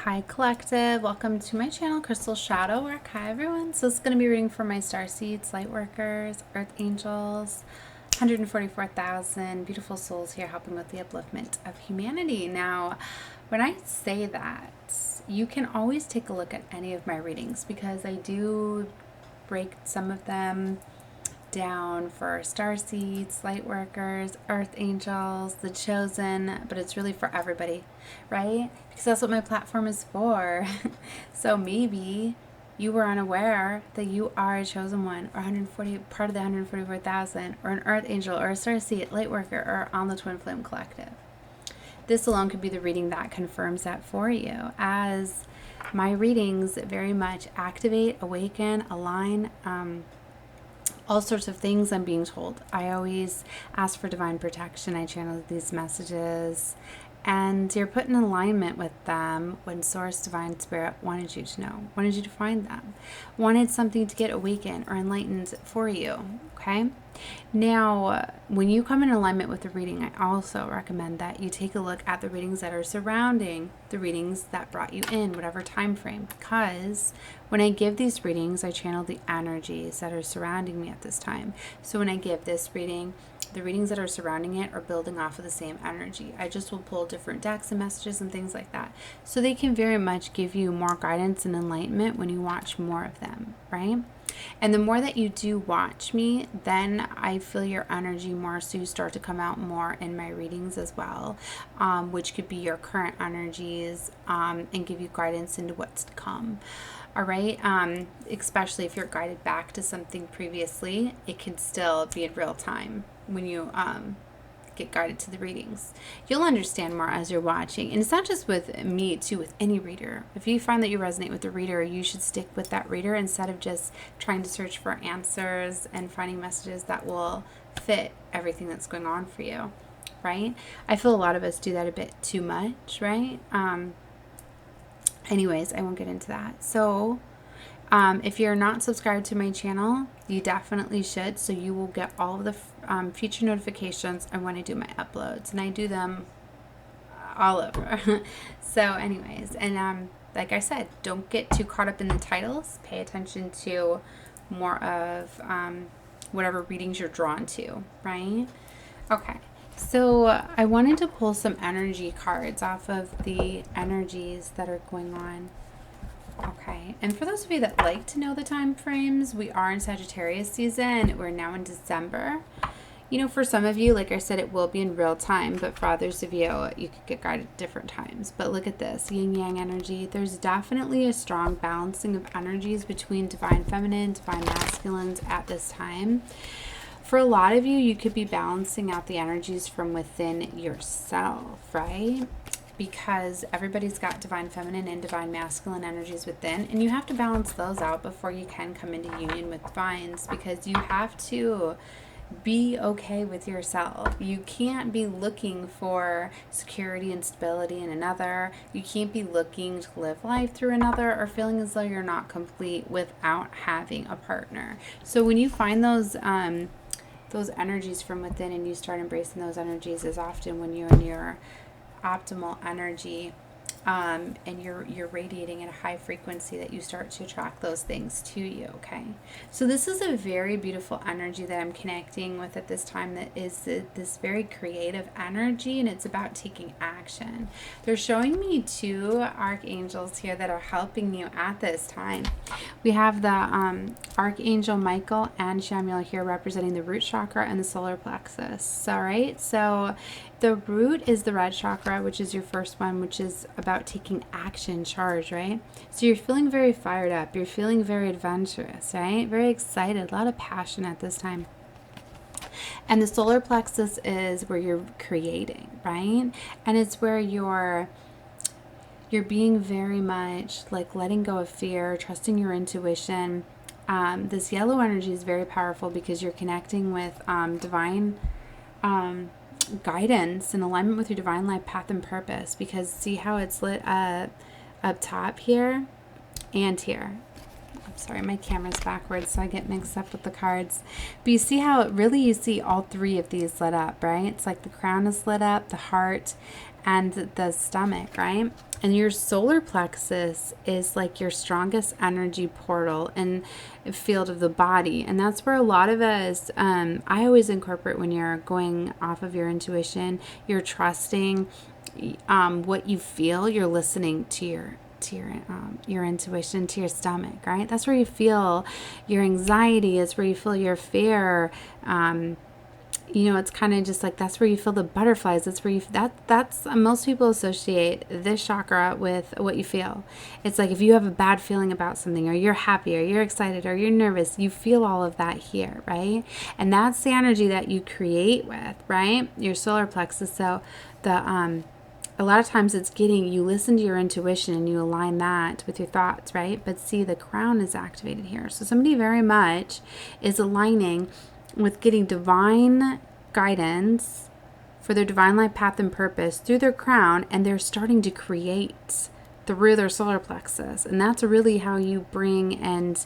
Hi Collective, welcome to my channel, Crystal Shadow Work. Hi everyone. So it's going to be reading for my Starseeds, Lightworkers, Earth Angels, 144,000 beautiful souls here helping with the upliftment of humanity. Now, when I say that, you can always take a look at any of my readings because I do break some of them down for Starseeds, Lightworkers, Earth Angels, the Chosen, but it's really for everybody, right? Because that's what my platform is for. So maybe you were unaware that you are a chosen one, or part of the 144,000, or an Earth Angel, or a Starseed, Lightworker, or on the twinflame collective. This alone could be the reading that confirms that for you, as my readings very much activate, awaken, align, all sorts of things I'm being told. I always ask for divine protection. I channel these messages, and you're put in alignment with them when Source, Divine Spirit wanted you to know, wanted you to find them, wanted something to get awakened or enlightened for you, okay? Now, when you come in alignment with the reading, I also recommend that you take a look at the readings that are surrounding the readings that brought you in, whatever time frame, because when I give these readings, I channel the energies that are surrounding me at this time. So when I give this reading, the readings that are surrounding it are building off of the same energy. I just will pull different decks and messages and things like that. So they can very much give you more guidance and enlightenment when you watch more of them, right? And the more that you do watch me, then I feel your energy more, so you start to come out more in my readings as well, which could be your current energies, and give you guidance into what's to come. All right, especially if you're guided back to something previously, it can still be in real time when you get guided to the readings. You'll understand more as you're watching, and it's not just with me, too, with any reader. If you find that you resonate with the reader, you should stick with that reader instead of just trying to search for answers and finding messages that will fit everything that's going on for you, right? I feel a lot of us do that a bit too much, right? Anyways, I won't get into that. So if you're not subscribed to my channel, you definitely should, so you will get all of the future notifications and when I do my uploads, and I do them all over. So anyways, and like I said, don't get too caught up in the titles. Pay attention to more of whatever readings you're drawn to, right? Okay. So I wanted to pull some energy cards off of the energies that are going on. Okay, and for those of you that like to know the time frames, we are in Sagittarius season. We're now in December. You know, for some of you, like I said, it will be in real time, but for others of you, you could get guided at different times. But look at this, yin-yang energy. There's definitely a strong balancing of energies between divine feminine, divine masculines at this time. For a lot of you, you could be balancing out the energies from within yourself, right? Because everybody's got divine feminine and divine masculine energies within, and you have to balance those out before you can come into union with divines, because you have to be okay with yourself. You can't be looking for security and stability in another. You can't be looking to live life through another or feeling as though you're not complete without having a partner. So when you find those energies from within and you start embracing those energies, is often when you're in your optimal energy, and you're radiating at a high frequency, that you start to attract those things to you. Okay, so this is a very beautiful energy that I'm connecting with at this time, that is this very creative energy, and it's about taking action. They're showing me two archangels here that are helping you at this time. We have the Archangel Michael and Shamuel here representing the root chakra and the solar plexus. All right, so the root is the red chakra, which is your first one, which is about taking action, charge, right? So you're feeling very fired up. You're feeling very adventurous, right? Very excited, a lot of passion at this time. And the solar plexus is where you're creating, right? And it's where you're being very much like letting go of fear, trusting your intuition. This yellow energy is very powerful because you're connecting with divine guidance and alignment with your divine life path and purpose, because see how it's lit up top here and here. I'm sorry, my camera's backwards, so I get mixed up with the cards. But you see how it really, you see all three of these lit up, right? It's like the crown is lit up, the heart, and the stomach, right? And your solar plexus is like your strongest energy portal and field of the body. And that's where a lot of us, I always incorporate when you're going off of your intuition, you're trusting what you feel, you're listening to your intuition, to your stomach, right? That's where you feel your anxiety. It's where you feel your fear. It's kind of just like, that's where you feel the butterflies. That's where that's most people associate this chakra with what you feel. It's like, if you have a bad feeling about something, or you're happy, or you're excited, or you're nervous, you feel all of that here, right? And that's the energy that you create with, right? Your solar plexus. So a lot of times it's you listen to your intuition and you align that with your thoughts, right? But see, the crown is activated here. So somebody very much is aligning with getting divine guidance for their divine life path and purpose through their crown, and they're starting to create through their solar plexus. And that's really how you bring and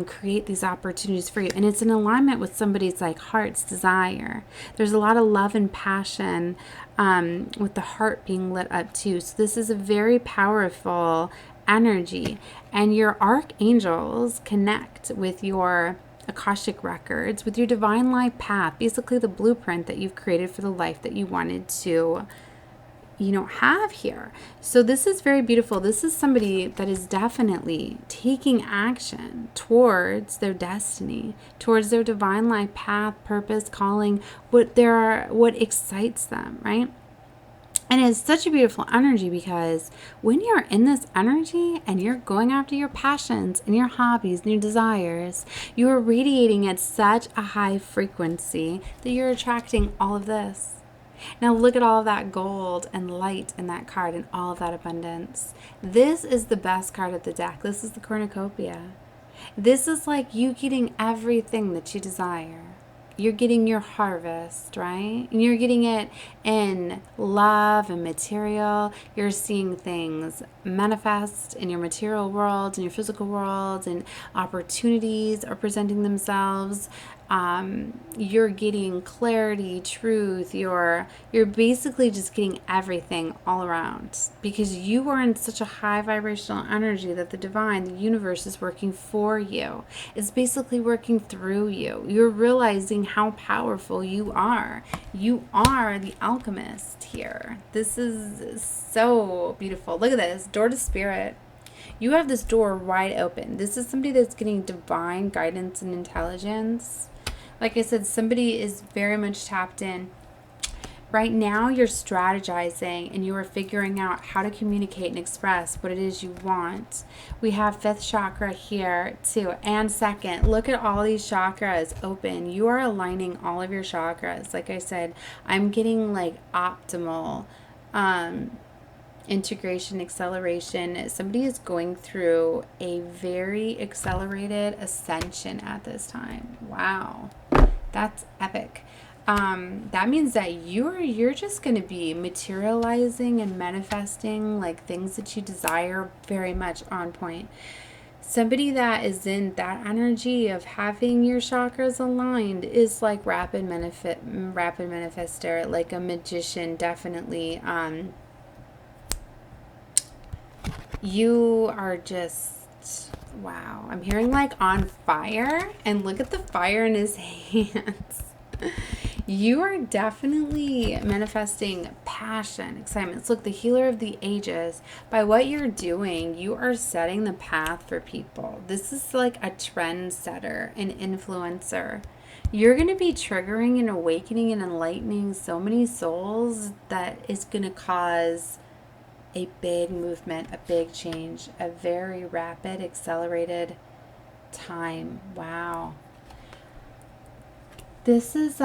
create these opportunities for you. And it's in alignment with somebody's like heart's desire. There's a lot of love and passion with the heart being lit up too. So this is a very powerful energy. And your archangels connect with your Akashic records, with your divine life path, basically the blueprint that you've created for the life that you wanted to have here. So this is very beautiful. This is somebody that is definitely taking action towards their destiny, towards their divine life path, purpose, calling, what excites them, right? And it's such a beautiful energy, because when you're in this energy and you're going after your passions and your hobbies and your desires, you are radiating at such a high frequency that you're attracting all of this. Now look at all of that gold and light in that card and all of that abundance. This is the best card of the deck. This is the cornucopia. This is like you getting everything that you desire. You're getting your harvest, right? And you're getting it in love and material. You're seeing things manifest in your material world, in your physical world, and opportunities are presenting themselves. You're getting clarity, truth. You're basically just getting everything all around, because you are in such a high vibrational energy that the divine, the universe, is working for you. It's basically working through you. You're realizing how powerful you are. You are the alchemist here. This is so beautiful. Look at this, door to spirit. You have this door wide open. This is somebody that's getting divine guidance and intelligence. Like I said, somebody is very much tapped in. Right now, you're strategizing and you are figuring out how to communicate and express what it is you want. We have 5th chakra here too, and 2nd. Look at all these chakras open. You are aligning all of your chakras. Like I said, I'm getting like optimal integration, acceleration. Somebody is going through a very accelerated ascension at this time. Wow, that's epic. That means that you're just going to be materializing and manifesting like things that you desire, very much on point. Somebody that is in that energy of having your chakras aligned is like rapid manifester, like a magician, definitely. You are just, wow. I'm hearing like on fire, and look at the fire in his hands. You are definitely manifesting passion, excitement. It's like the healer of the ages. By what you're doing, you are setting the path for people. This is like a trendsetter, an influencer. You're going to be triggering and awakening and enlightening so many souls that is going to cause a big movement, a big change, a very rapid, accelerated time. Wow. This is,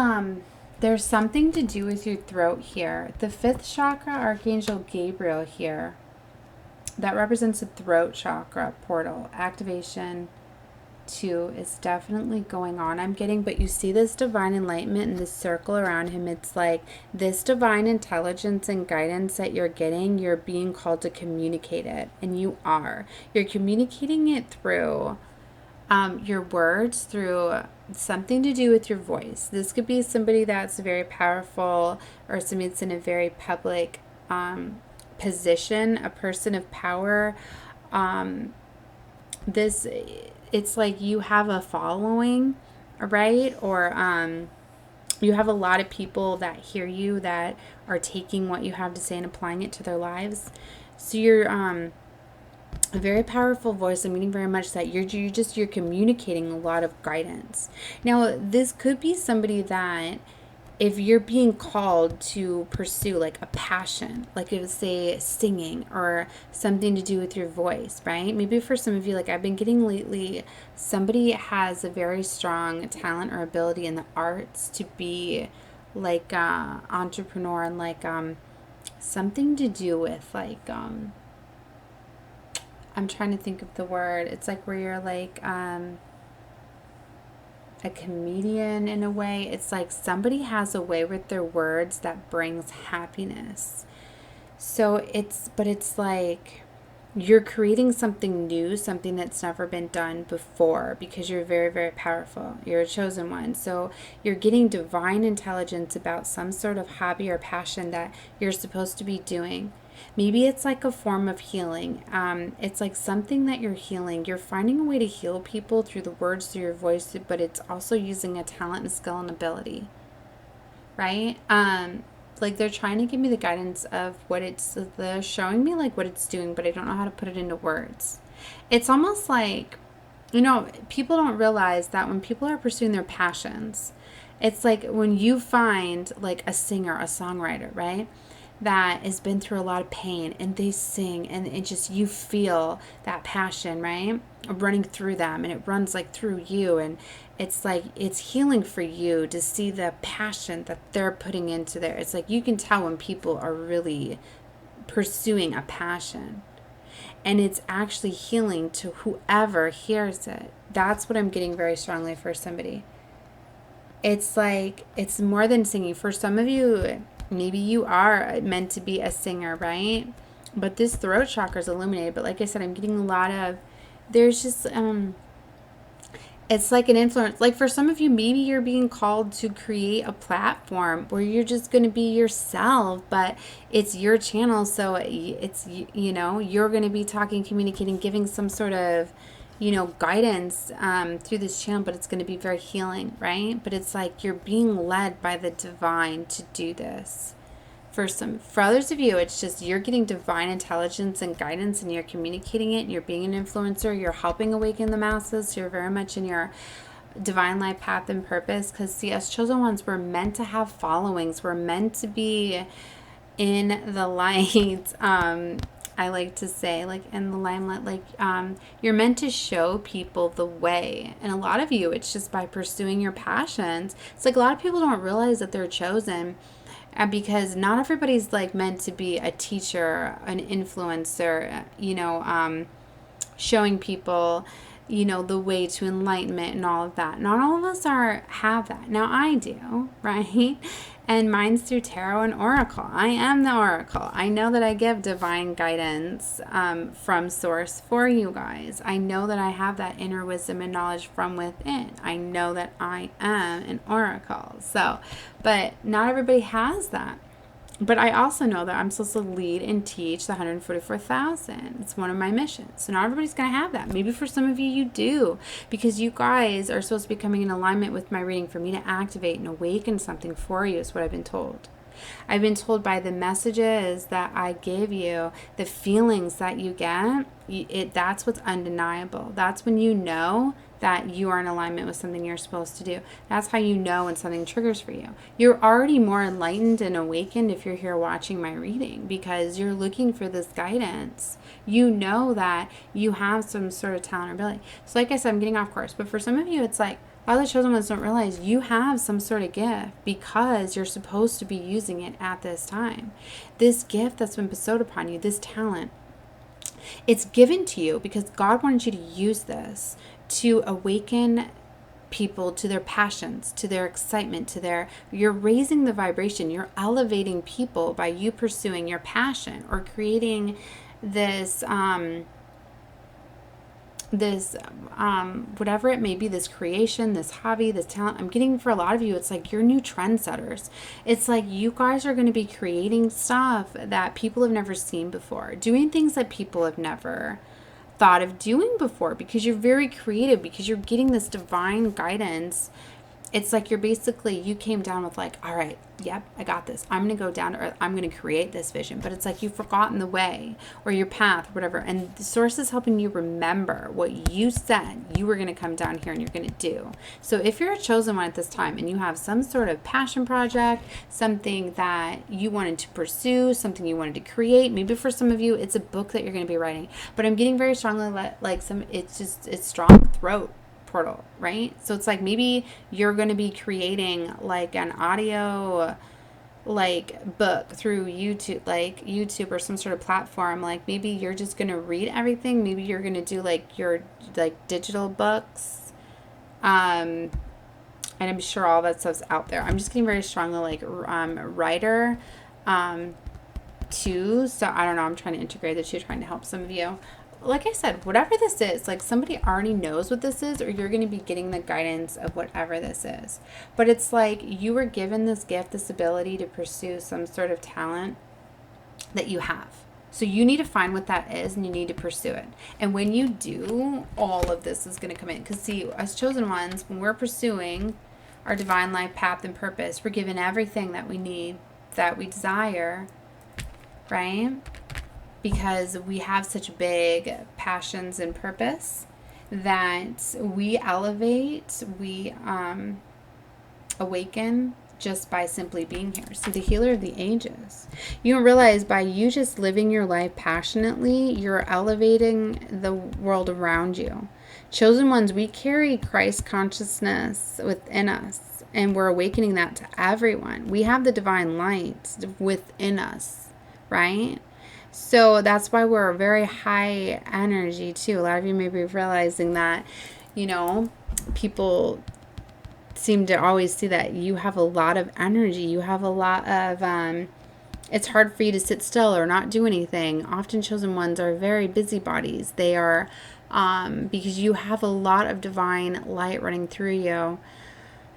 there's something to do with your throat here. The 5th chakra, Archangel Gabriel here, that represents the throat chakra portal. Activation 2 is definitely going on, I'm getting, but you see this divine enlightenment and this circle around him. It's like this divine intelligence and guidance that you're getting, you're being called to communicate it, and you are. You're communicating it through your words, through something to do with your voice. This could be somebody that's very powerful, or somebody that's in a very public position, a person of power. This, it's like you have a following, right? Or you have a lot of people that hear you, that are taking what you have to say and applying it to their lives. So you're a very powerful voice. I'm meaning very much that you're communicating a lot of guidance. Now, this could be somebody that, if you're being called to pursue like a passion, like it would say singing or something to do with your voice, right? Maybe for some of you, like I've been getting lately, somebody has a very strong talent or ability in the arts to be like entrepreneur, and like something to do with like I'm trying to think of the word. It's like where you're like a comedian in a way. It's like somebody has a way with their words that brings happiness. So it's like you're creating something new, something that's never been done before, because you're very, very powerful. You're a chosen one. So you're getting divine intelligence about some sort of hobby or passion that you're supposed to be doing. Maybe it's like a form of healing. It's like something that you're healing. You're finding a way to heal people through the words, through your voice, but it's also using a talent and skill and ability, right? Like they're trying to give me the guidance of what they're showing me like what it's doing, but I don't know how to put it into words. It's almost like, people don't realize that when people are pursuing their passions, it's like when you find like a singer, a songwriter, right? That has been through a lot of pain, and they sing, and it just, you feel that passion, right? Running through them, and it runs like through you, and it's like it's healing for you to see the passion that they're putting into there. It's like you can tell when people are really pursuing a passion, and it's actually healing to whoever hears it. That's what I'm getting very strongly for somebody. It's like it's more than singing. For some of you, maybe you are meant to be a singer, right? But this throat chakra is illuminated. But like I said, I'm getting a lot of, there's just, it's like an influence. Like for some of you, maybe you're being called to create a platform where you're just going to be yourself, but it's your channel. So it's, you're going to be talking, communicating, giving some sort of, guidance through this channel, but it's going to be very healing, right? But it's like you're being led by the divine to do this. For others of you, it's just you're getting divine intelligence and guidance, and you're communicating it, and you're being an influencer, you're helping awaken the masses. So you're very much in your divine life path and purpose, because see, as chosen ones, we're meant to have followings. We're meant to be in the light. I like to say, like, in the limelight, like, you're meant to show people the way. And a lot of you, it's just by pursuing your passions. It's like a lot of people don't realize that they're chosen, because not everybody's like meant to be a teacher, an influencer, showing people, the way to enlightenment and all of that. Not all of us have that. Now I do, right? And mine's through tarot and oracle. I am the oracle. I know that I give divine guidance from source for you guys. I know that I have that inner wisdom and knowledge from within. I know that I am an oracle. So, but not everybody has that. But I also know that I'm supposed to lead and teach the 144,000. It's one of my missions. So not everybody's going to have that. Maybe for some of you, you do. Because you guys are supposed to be coming in alignment with my reading for me to activate and awaken something for you, is what I've been told. I've been told by the messages that I give you, the feelings that you get, that's what's undeniable. That's when you know that you are in alignment with something you're supposed to do. That's how you know when something triggers for you. You're already more enlightened and awakened if you're here watching my reading, because you're looking for this guidance. You know that you have some sort of talent or ability. So like I said, I'm getting off course, but for some of you, it's like, a lot of the chosen ones don't realize you have some sort of gift because you're supposed to be using it at this time. This gift that's been bestowed upon you, this talent, it's given to you because God wanted you to use this to awaken people to their passions, to their excitement, you're raising the vibration, you're elevating people by you pursuing your passion or creating this this whatever it may be, this creation, this hobby, this talent. I'm getting for a lot of you, it's like you're new trendsetters. It's like you guys are going to be creating stuff that people have never seen before, doing things that people have never thought of doing before, because you're very creative, because you're getting this divine guidance. It's like you came down with like, all right, yep, I got this. I'm going to go down to earth. I'm going to create this vision. But it's like you've forgotten the way or your path or whatever. And the source is helping you remember what you said you were going to come down here and you're going to do. So if you're a chosen one at this time and you have some sort of passion project, something that you wanted to pursue, something you wanted to create, maybe for some of you, it's a book that you're going to be writing. But I'm getting very strongly like it's strong throat portal, right? So it's like maybe you're going to be creating like an audio like book through YouTube or some sort of platform. Like maybe you're just going to read everything. Maybe you're going to do like your like digital books. And I'm sure all that stuff's out there. I'm just getting very strongly like writer too. So I don't know. I'm trying to integrate the two, trying to help some of you. Like I said, whatever this is, like somebody already knows what this is, or you're going to be getting the guidance of whatever this is. But it's like you were given this gift, this ability to pursue some sort of talent that you have. So you need to find what that is and you need to pursue it. And when you do, all of this is going to come in. Because see, as chosen ones, when we're pursuing our divine life path and purpose, we're given everything that we need, that we desire, right? Because we have such big passions and purpose that we elevate, we awaken just by simply being here. So the healer of the ages. You don't realize by you just living your life passionately, you're elevating the world around you. Chosen ones, we carry Christ consciousness within us, and we're awakening that to everyone. We have the divine light within us, right? So that's why we're very high energy too. A lot of you may be realizing that, you know, people seem to always see that you have a lot of energy. You have a lot of, it's hard for you to sit still or not do anything. Often chosen ones are very busybodies. They are, because you have a lot of divine light running through you.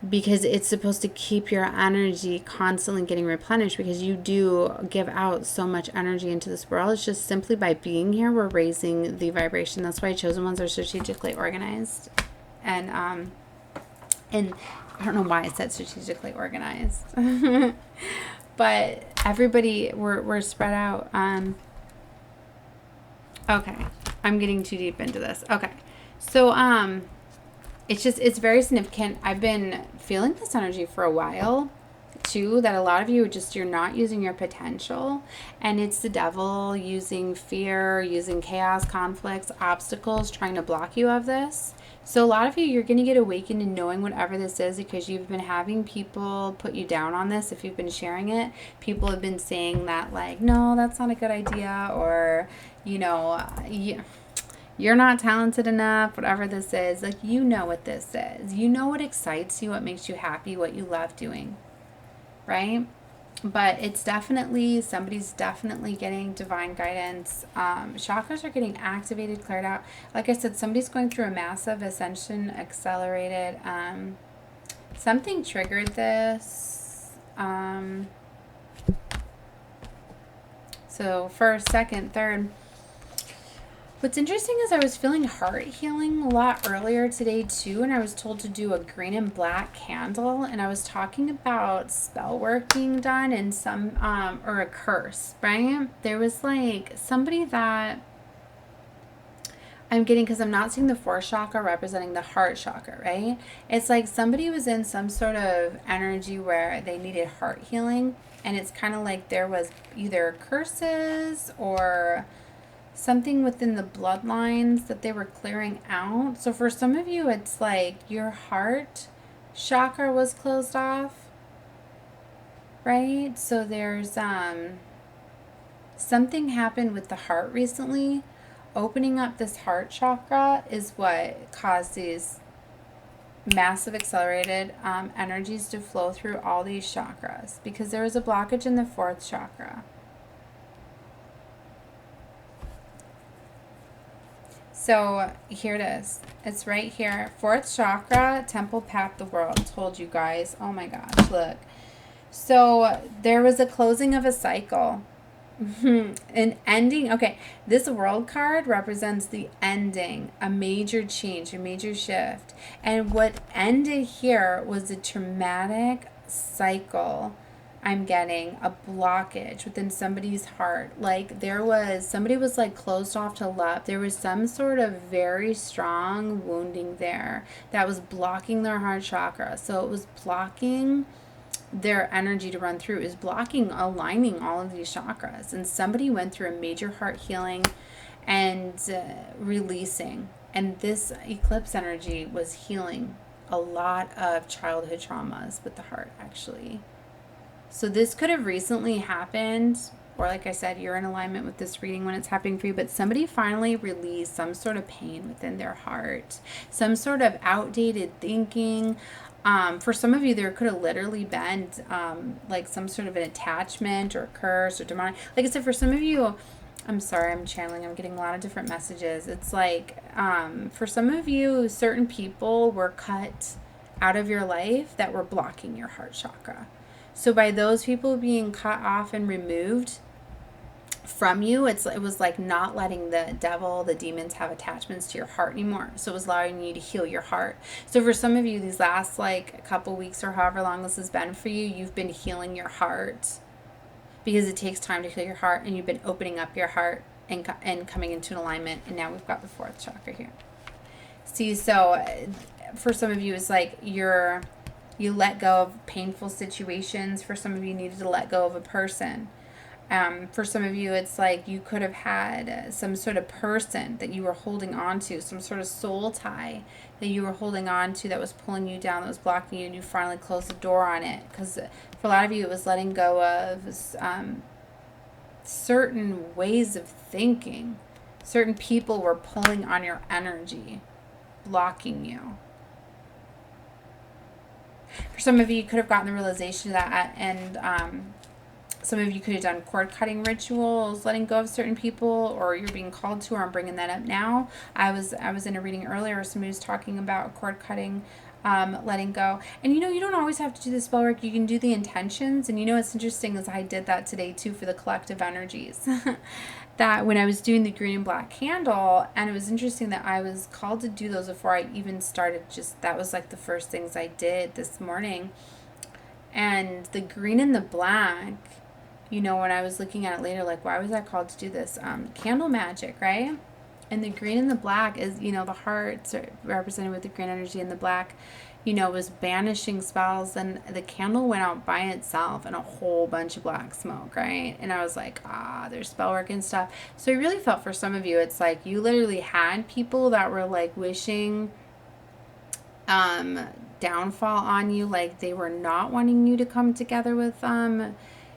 Because it's supposed to keep your energy constantly getting replenished, because you do give out so much energy into this world. It's just simply by being here, we're raising the vibration. That's why chosen ones are strategically organized. And I don't know why I said strategically organized. But everybody, we're spread out. Okay. I'm getting too deep into this. Okay. So, it's very significant. I've been feeling this energy for a while too, that a lot of you you're not using your potential, and it's the devil using fear, using chaos, conflicts, obstacles, trying to block you of this. So a lot of you, you're going to get awakened in knowing whatever this is, because you've been having people put you down on this. If you've been sharing it, people have been saying that like, no, that's not a good idea, or, you know, you're not talented enough, whatever this is. Like, you know what this is. You know what excites you, what makes you happy, what you love doing, right? But it's definitely, somebody's definitely getting divine guidance. Chakras are getting activated, cleared out. Like I said, somebody's going through a massive ascension, accelerated. Something triggered this. So first, second, third. What's interesting is I was feeling heart healing a lot earlier today too, and I was told to do a green and black candle, and I was talking about spell work being done and some or a curse, right? There was like somebody that I'm getting, because I'm not seeing the fourth chakra representing the heart chakra, right? It's like somebody was in some sort of energy where they needed heart healing, and it's kind of like there was either curses or something within the bloodlines that they were clearing out. So for some of you, it's like your heart chakra was closed off, right? So there's something happened with the heart recently. Opening up this heart chakra is what caused these massive accelerated energies to flow through all these chakras, because there was a blockage in the fourth chakra. So here it is. It's right here. Fourth chakra, temple path, the world. Told you guys. Oh my gosh, look. So there was a closing of a cycle. An ending. Okay, this world card represents the ending, a major change, a major shift. And what ended here was a traumatic cycle. I'm getting a blockage within somebody's heart. Like somebody was like closed off to love. There was some sort of very strong wounding there that was blocking their heart chakra. So it was blocking their energy to run through, is blocking aligning all of these chakras. And somebody went through a major heart healing and releasing. And this eclipse energy was healing a lot of childhood traumas with the heart, actually. So this could have recently happened, or like I said, you're in alignment with this reading when it's happening for you, but somebody finally released some sort of pain within their heart, some sort of outdated thinking. For some of you, there could have literally been like some sort of an attachment or curse or demonic. Like I said, for some of you, I'm sorry, I'm channeling. I'm getting a lot of different messages. It's like for some of you, certain people were cut out of your life that were blocking your heart chakra. So by those people being cut off and removed from you, it was like not letting the devil, the demons have attachments to your heart anymore. So it was allowing you to heal your heart. So for some of you, these last like a couple weeks or however long this has been for you, you've been healing your heart, because it takes time to heal your heart, and you've been opening up your heart and coming into an alignment. And now we've got the fourth chakra here. See, so for some of you, it's like you let go of painful situations. For some of you, needed to let go of a person. For some of you, it's like you could have had some sort of person that you were holding on to, some sort of soul tie that you were holding on to that was pulling you down, that was blocking you, and you finally closed the door on it. Because for a lot of you, it was letting go of certain ways of thinking. Certain people were pulling on your energy, blocking you. For some of you, you could have gotten the realization of that, and some of you could have done cord cutting rituals, letting go of certain people, or you're being called to, or I'm bringing that up now. I was in a reading earlier, somebody was talking about cord cutting, letting go. And you don't always have to do the spell work. You can do the intentions. And what's interesting is I did that today too for the collective energies. That when I was doing the green and black candle, and it was interesting that I was called to do those before I even started. That was like the first things I did this morning. And the green and the black, when I was looking at it later, like, why was I called to do this? Candle magic, right? And the green and the black is, the hearts are represented with the green energy, and the black, was banishing spells. And the candle went out by itself and a whole bunch of black smoke, right? And I was like, there's spell work and stuff. So I really felt for some of you, it's like you literally had people that were like wishing downfall on you, like they were not wanting you to come together with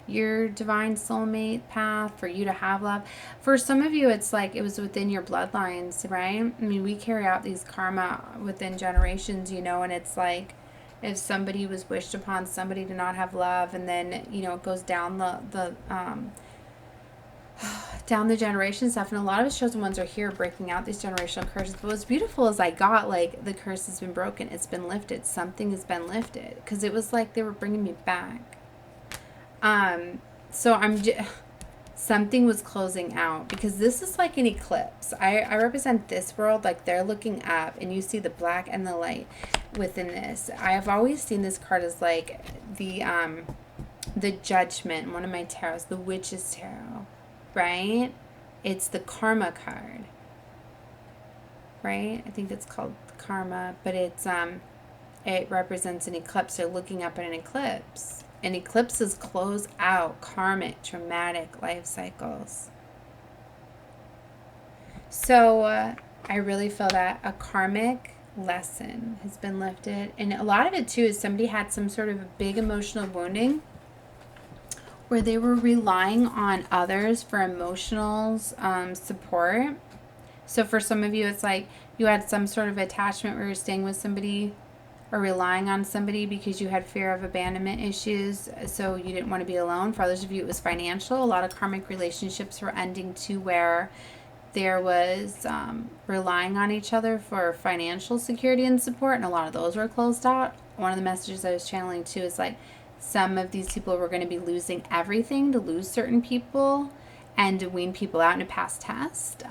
your divine soulmate path, for you to have love. For some of you, it's like it was within your bloodlines, right? I mean, we carry out these karma within generations, and it's like if somebody was wished upon somebody to not have love, and then it goes down the down the generation stuff. And a lot of us chosen ones are here breaking out these generational curses. But what's beautiful is I got like the curse has been broken, it's been lifted, something has been lifted, because it was like they were bringing me back. So something was closing out, because this is like an eclipse. I represent this world, like they're looking up and you see the black and the light within this. I have always seen this card as like the judgment, one of my tarots, the witch's tarot, right? It's the karma card, right? I think it's called karma, but it's, it represents an eclipse. They're looking up at an eclipse. And eclipses close out karmic, traumatic life cycles. So I really feel that a karmic lesson has been lifted. And a lot of it, too, is somebody had some sort of a big emotional wounding where they were relying on others for emotional support. So for some of you, it's like you had some sort of attachment where you're staying with somebody or relying on somebody because you had fear of abandonment issues, so you didn't want to be alone. For others of you, it was financial. A lot of karmic relationships were ending to where there was relying on each other for financial security and support, and a lot of those were closed out. One of the messages I was channeling too is like some of these people were going to be losing everything to lose certain people and to wean people out in a past test.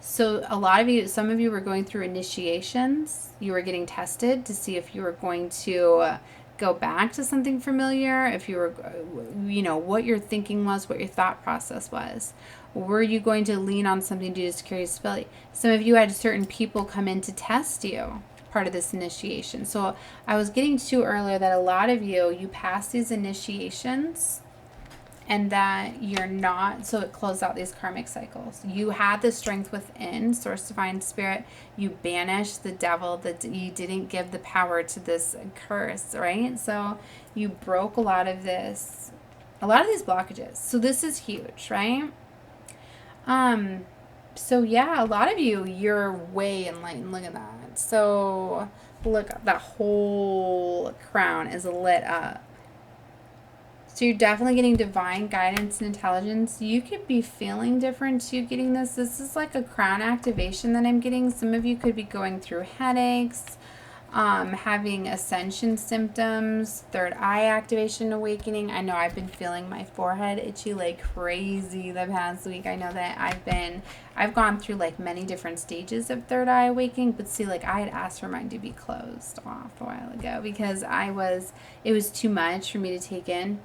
So a lot of you, some of you were going through initiations. You were getting tested to see if you were going to go back to something familiar, if you were, what your thinking was, what your thought process was. Were you going to lean on something due to security stability? Some of you had certain people come in to test you, part of this initiation. So I was getting to earlier that a lot of you pass these initiations and that you're not, so it closed out these karmic cycles. You had the strength within, source, divine, spirit. You banished the devil, that you didn't give the power to this curse, right? So you broke a lot of these blockages. So this is huge, right? So yeah, a lot of you're way enlightened. Look at that. So look, that whole crown is lit up. So you're definitely getting divine guidance and intelligence. You could be feeling different too getting this. This is like a crown activation that I'm getting. Some of you could be going through headaches, having ascension symptoms, third eye activation, awakening. I know I've been feeling my forehead itchy like crazy the past week. I know that I've gone through like many different stages of third eye awakening, but see, like I had asked for mine to be closed off a while ago because it was too much for me to take in.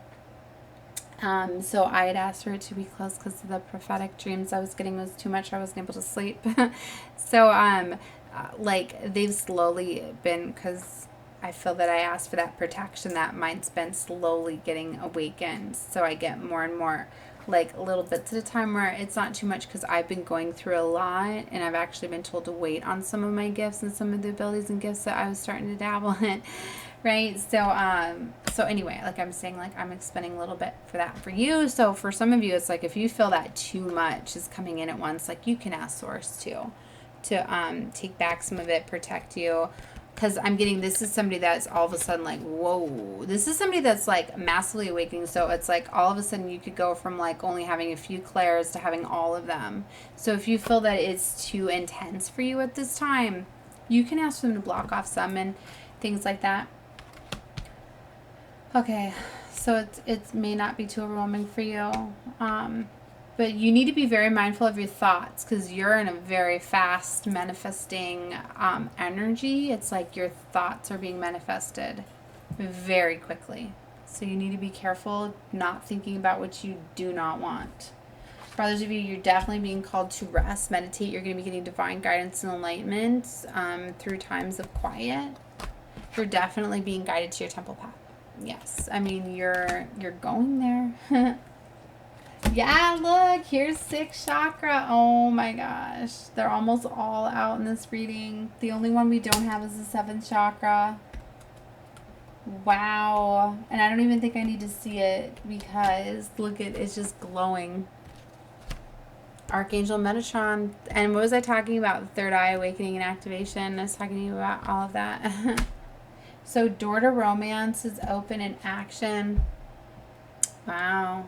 So I had asked for it to be closed because the prophetic dreams I was getting was too much. I wasn't able to sleep. So, like they've slowly been, because I feel that I asked for that protection, that mine's been slowly getting awakened. So I get more and more, like little bits at a time where it's not too much because I've been going through a lot and I've actually been told to wait on some of my gifts and some of the abilities and gifts that I was starting to dabble in. Right. So anyway, like I'm saying, like I'm expending a little bit for that for you. So for some of you, it's like, if you feel that too much is coming in at once, like you can ask source to take back some of it, protect you. Cause I'm getting, this is somebody that's all of a sudden like, whoa, this is somebody that's like massively awakening. So it's like all of a sudden you could go from like only having a few clairs to having all of them. So if you feel that it's too intense for you at this time, you can ask them to block off some and things like that. Okay, so it may not be too overwhelming for you, but you need to be very mindful of your thoughts because you're in a very fast manifesting energy. It's like your thoughts are being manifested very quickly. So you need to be careful not thinking about what you do not want. For others of you, you're definitely being called to rest, meditate. You're going to be getting divine guidance and enlightenment through times of quiet. You're definitely being guided to your temple path. Yes, I mean, you're going there. Yeah, look, here's 6th chakra. Oh my gosh. They're almost all out in this reading. The only one we don't have is the 7th chakra. Wow. And I don't even think I need to see it because look, it's just glowing. Archangel Metatron. And what was I talking about? Third eye awakening and activation. I was talking to you about all of that. So door to romance is open in action. Wow.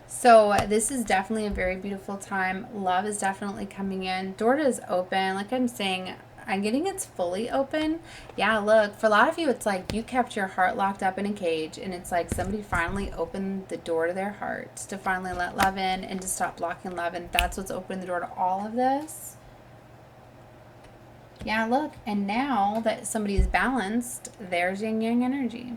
So this is definitely a very beautiful time. Love is definitely coming in. Door is open. Like I'm saying, I'm getting it's fully open. Yeah, look, for a lot of you, it's like you kept your heart locked up in a cage and it's like somebody finally opened the door to their hearts to finally let love in and to stop blocking love. And that's what's opened the door to all of this. Yeah, look, and now that somebody is balanced, there's yin yang energy.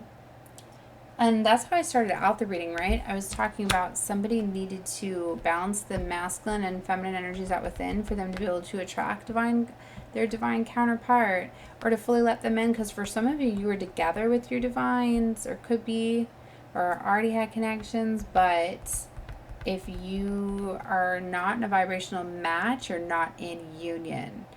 And that's how I started out the reading, right? I was talking about somebody needed to balance the masculine and feminine energies out within for them to be able to attract their divine counterpart or to fully let them in. Because for some of you, you were together with your divines or could be or already had connections. But if you are not in a vibrational match, you're not in union.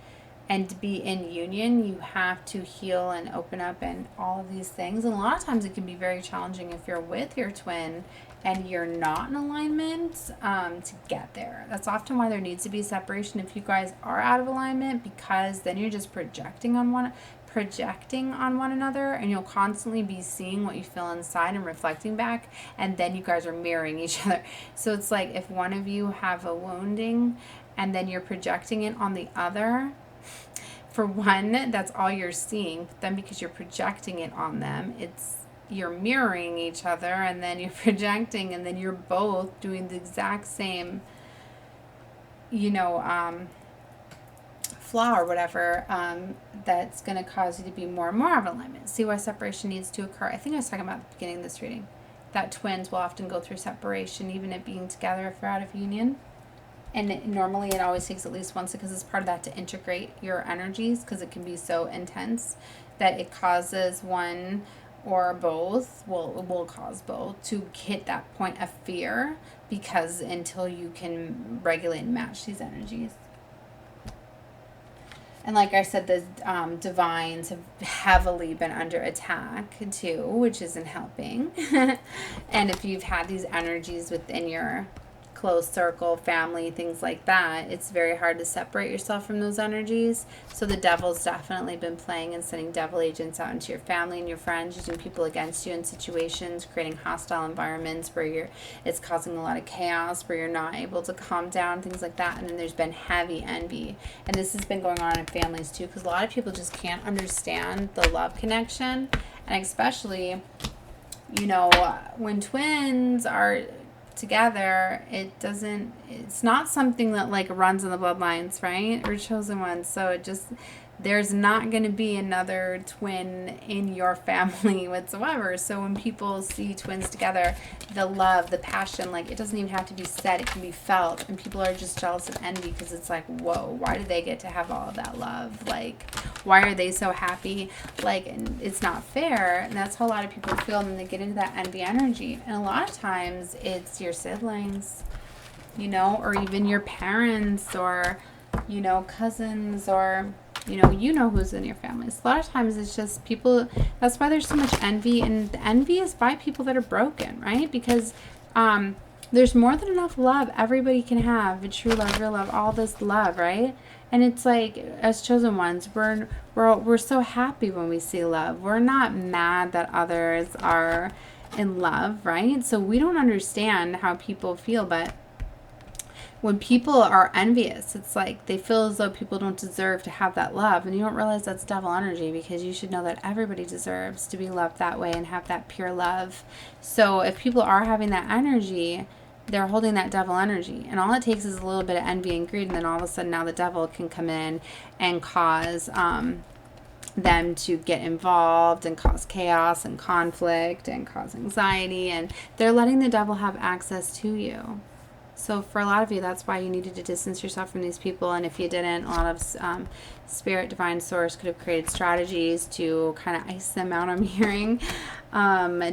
And to be in union, you have to heal and open up and all of these things. And a lot of times it can be very challenging if you're with your twin and you're not in alignment to get there. That's often why there needs to be separation if you guys are out of alignment, because then you're just projecting on one another, and you'll constantly be seeing what you feel inside and reflecting back, and then you guys are mirroring each other. So it's like if one of you have a wounding and then you're projecting it on the other, for one, that's all you're seeing. But then because you're projecting it on them, you're mirroring each other, and then you're projecting, and then you're both doing the exact same, flaw or whatever, that's going to cause you to be more and more out of alignment. See why separation needs to occur. I think I was talking about at the beginning of this reading that twins will often go through separation, even at being together if they're out of union. And normally it always takes at least once, because it's part of that to integrate your energies, because it can be so intense that it causes one or both, will cause both, to hit that point of fear, because until you can regulate and match these energies. And like I said, the divines have heavily been under attack too, which isn't helping. And if you've had these energies within your close circle, family, things like that, it's very hard to separate yourself from those energies. So the devil's definitely been playing and sending devil agents out into your family and your friends, using people against you in situations, creating hostile environments where it's causing a lot of chaos, where you're not able to calm down, things like that. And then there's been heavy envy. And this has been going on in families too, because a lot of people just can't understand the love connection. And especially, when twins are together, it's not something that like runs in the bloodlines, right? Or chosen ones. So there's not going to be another twin in your family whatsoever. So when people see twins together, the love, the passion, like, it doesn't even have to be said, it can be felt. And people are just jealous and envy, because it's like, whoa, why do they get to have all of that love? Like, why are they so happy? Like, and it's not fair. And that's how a lot of people feel, and then they get into that envy energy. And a lot of times it's your siblings, or even your parents, or, cousins, or who's in your family. So a lot of times it's just people. That's why there's so much envy, and the envy is by people that are broken, right? Because there's more than enough love everybody can have, a true love, real love, all this love, right? And it's like, as chosen ones, we're so happy when we see love. We're not mad that others are in love, right? So we don't understand how people feel, but when people are envious, it's like they feel as though people don't deserve to have that love. And you don't realize that's devil energy, because you should know that everybody deserves to be loved that way and have that pure love. So if people are having that energy, they're holding that devil energy. And all it takes is a little bit of envy and greed, and then all of a sudden now the devil can come in and cause them to get involved and cause chaos and conflict and cause anxiety. And they're letting the devil have access to you. So for a lot of you, that's why you needed to distance yourself from these people. And if you didn't, a lot of spirit, divine source could have created strategies to kind of ice them out, I'm hearing,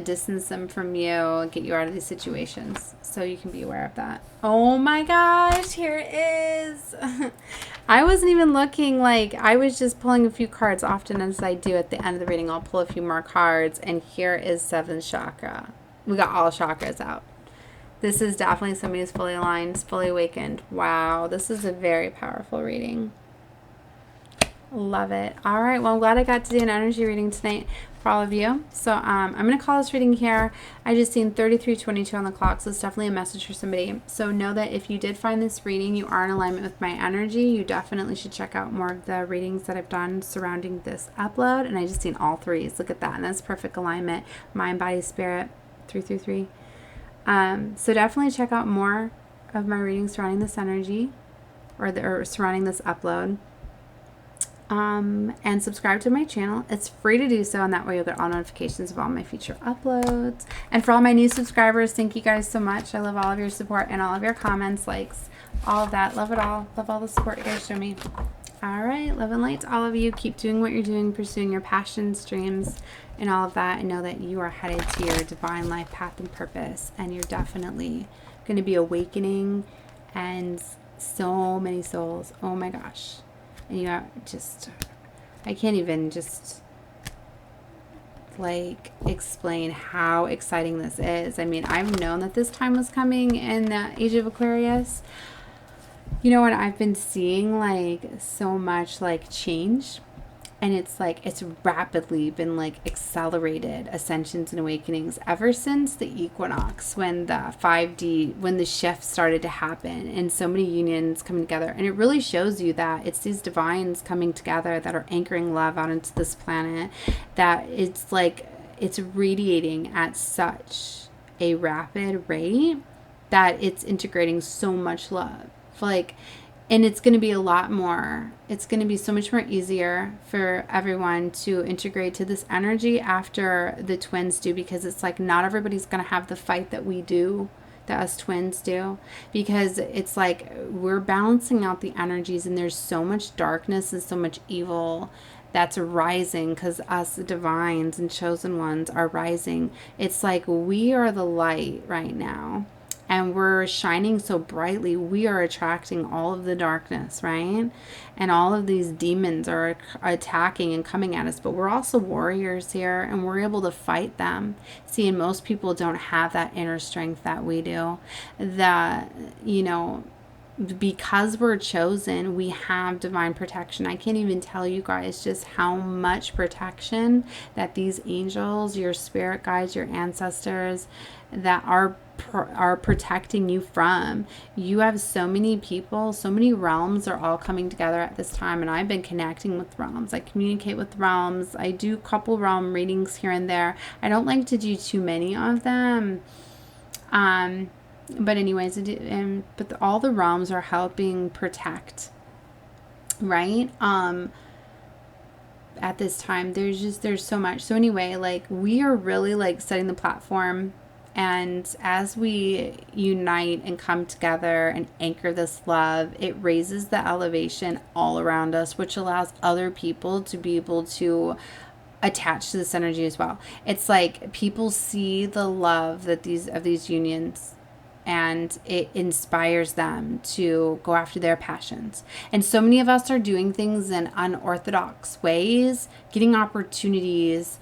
distance them from you, and get you out of these situations. So you can be aware of that. Oh my gosh, here it is. I wasn't even looking, like, I was just pulling a few cards. Often, as I do at the end of the reading, I'll pull a few more cards. And here is 7th chakra. We got all chakras out. This is definitely somebody who's fully aligned, fully awakened. Wow, this is a very powerful reading. Love it. All right, well, I'm glad I got to do an energy reading tonight for all of you. So I'm going to call this reading here. I just seen 33:22 on the clock, so it's definitely a message for somebody. So know that if you did find this reading, you are in alignment with my energy. You definitely should check out more of the readings that I've done surrounding this upload. And I just seen all threes. Look at that. And that's perfect alignment. Mind, body, spirit. 333. So definitely check out more of my readings surrounding this energy, or surrounding this upload. And subscribe to my channel. It's free to do so, and that way you'll get all notifications of all my future uploads. And for all my new subscribers, thank you guys so much. I love all of your support and all of your comments, likes, all of that. Love it all. Love all the support you guys show me. All right, love and light to all of you. Keep doing what you're doing, pursuing your passions, dreams, and all of that, and know that you are headed to your divine life path and purpose, and you're definitely going to be awakening, and so many souls. Oh my gosh. And you are just, I can't even just like explain how exciting this is. I mean, I've known that this time was coming in the age of Aquarius. And I've been seeing like so much like change And it's like, it's rapidly been like accelerated ascensions and awakenings ever since the equinox, when the 5D, when the shift started to happen and so many unions coming together. And it really shows you that it's these divines coming together that are anchoring love out into this planet, that it's like, it's radiating at such a rapid rate that it's integrating so much love. Like, and it's going to be a lot more, it's going to be so much more easier for everyone to integrate to this energy after the twins do, because it's like not everybody's going to have the fight that we do, that us twins do, because it's like we're balancing out the energies, and there's so much darkness and so much evil that's rising because us divines and chosen ones are rising. It's like we are the light right now, and we're shining so brightly. We are attracting all of the darkness, right? And all of these demons are attacking and coming at us, but we're also warriors here, and we're able to fight them. See, and most people don't have that inner strength that we do. That, you know, because we're chosen, we have divine protection. I can't even tell you guys just how much protection that these angels, your spirit guides, your ancestors, that are protecting you from. You have so many people, so many realms are all coming together at this time, and I've been connecting with realms. I communicate with realms. I do couple realm readings here and there. I don't like to do too many of them. But anyways, all the realms are helping protect, right? At this time, there's so much. So anyway, like, we are really like setting the platform, and as we unite and come together and anchor this love, it raises the elevation all around us, which allows other people to be able to attach to this energy as well. It's like people see the love that these unions, and it inspires them to go after their passions. And so many of us are doing things in unorthodox ways, getting opportunities,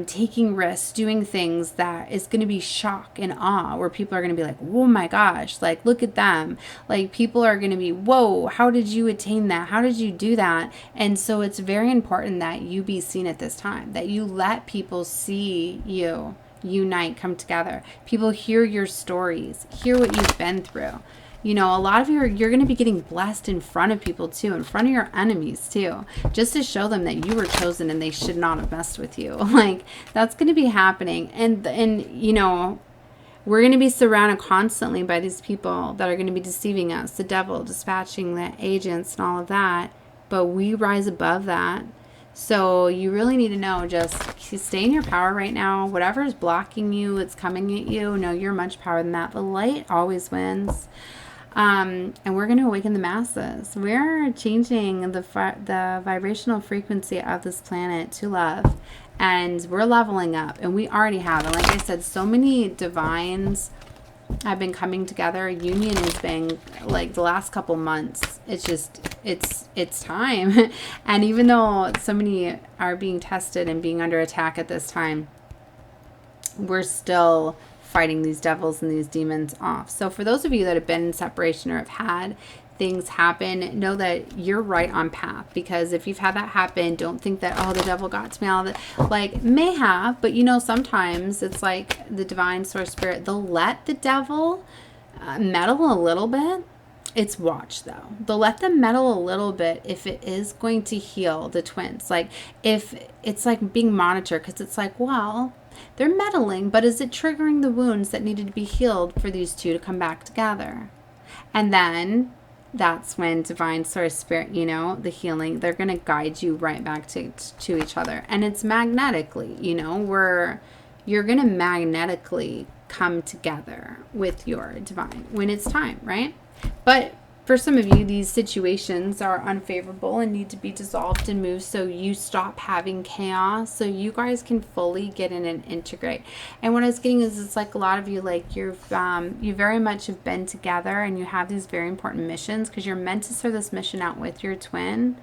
taking risks, doing things that is going to be shock and awe, where people are going to be like, oh my gosh, like, look at them. Like, people are going to be, whoa, how did you attain that? How did you do that? And so it's very important that you be seen at this time, that you let people see you unite, come together. People hear your stories, hear what you've been through. You know, a lot of you're going to be getting blessed in front of people too, in front of your enemies too, just to show them that you were chosen and they should not have messed with you. Like, that's going to be happening. And you know, we're going to be surrounded constantly by these people that are going to be deceiving us, the devil, dispatching the agents and all of that. But we rise above that. So you really need to know, just stay in your power right now. Whatever is blocking you, it's coming at you. No, you're much power than that. The light always wins. And we're going to awaken the masses. We're changing the vibrational frequency of this planet to love. And we're leveling up. And we already have. And like I said, so many divines have been coming together. Union has been like the last couple months. It's just, it's time. And even though so many are being tested and being under attack at this time, we're still fighting these devils and these demons off. So for those of you that have been in separation or have had things happen, know that you're right on path. Because if you've had that happen, don't think that, oh, the devil got to me, all that. Like, may have, but you know, sometimes it's like the divine source spirit, they'll let the devil meddle a little bit. It's watch though. They'll let them meddle a little bit if it is going to heal the twins. Like, if it's like being monitored, because it's like, well, they're meddling, but is it triggering the wounds that needed to be healed for these two to come back together? And then that's when divine source spirit, you know, the healing, they're going to guide you right back to each other. And it's magnetically, you know, you're going to magnetically come together with your divine when it's time, right? But for some of you, these situations are unfavorable and need to be dissolved and moved, so you stop having chaos, so you guys can fully get in and integrate. And what I was getting is, it's like a lot of you, like, you very much have been together and you have these very important missions, because you're meant to serve this mission out with your twin.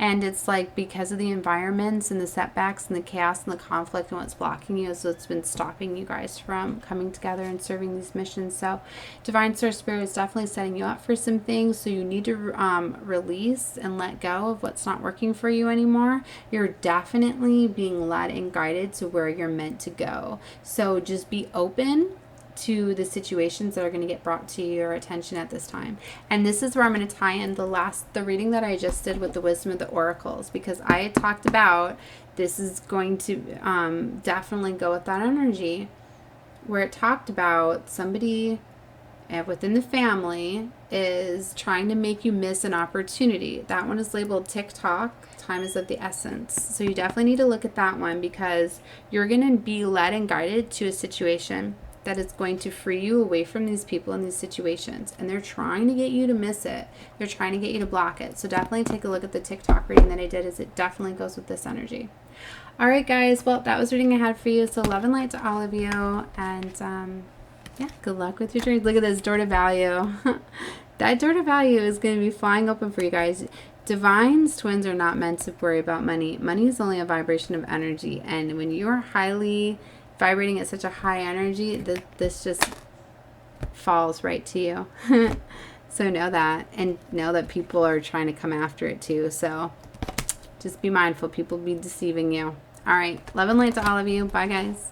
And it's like because of the environments and the setbacks and the chaos and the conflict and what's blocking you is what's been stopping you guys from coming together and serving these missions. So Divine Source Spirit is definitely setting you up for some things. So you need to release and let go of what's not working for you anymore. You're definitely being led and guided to where you're meant to go. So just be open to the situations that are going to get brought to your attention at this time. And this is where I'm going to tie in the reading that I just did with the wisdom of the oracles, because I had talked about this is going to definitely go with that energy, where it talked about somebody within the family is trying to make you miss an opportunity. That one is labeled TikTok. Time is of the essence. So you definitely need to look at that one, because you're going to be led and guided to a situation that is going to free you away from these people in these situations. And they're trying to get you to miss it. They're trying to get you to block it. So definitely take a look at the TikTok reading that I did, as it definitely goes with this energy. All right, guys. Well, that was reading I had for you. So love and light to all of you. And yeah, good luck with your dreams. Look at this door to value. That door to value is going to be flying open for you guys. Divines, twins are not meant to worry about money. Money is only a vibration of energy. And when you are highly vibrating at such a high energy, this just falls right to you. So know that, and know that people are trying to come after it too. So just be mindful. People be deceiving you. All right. Love and light to all of you. Bye, guys.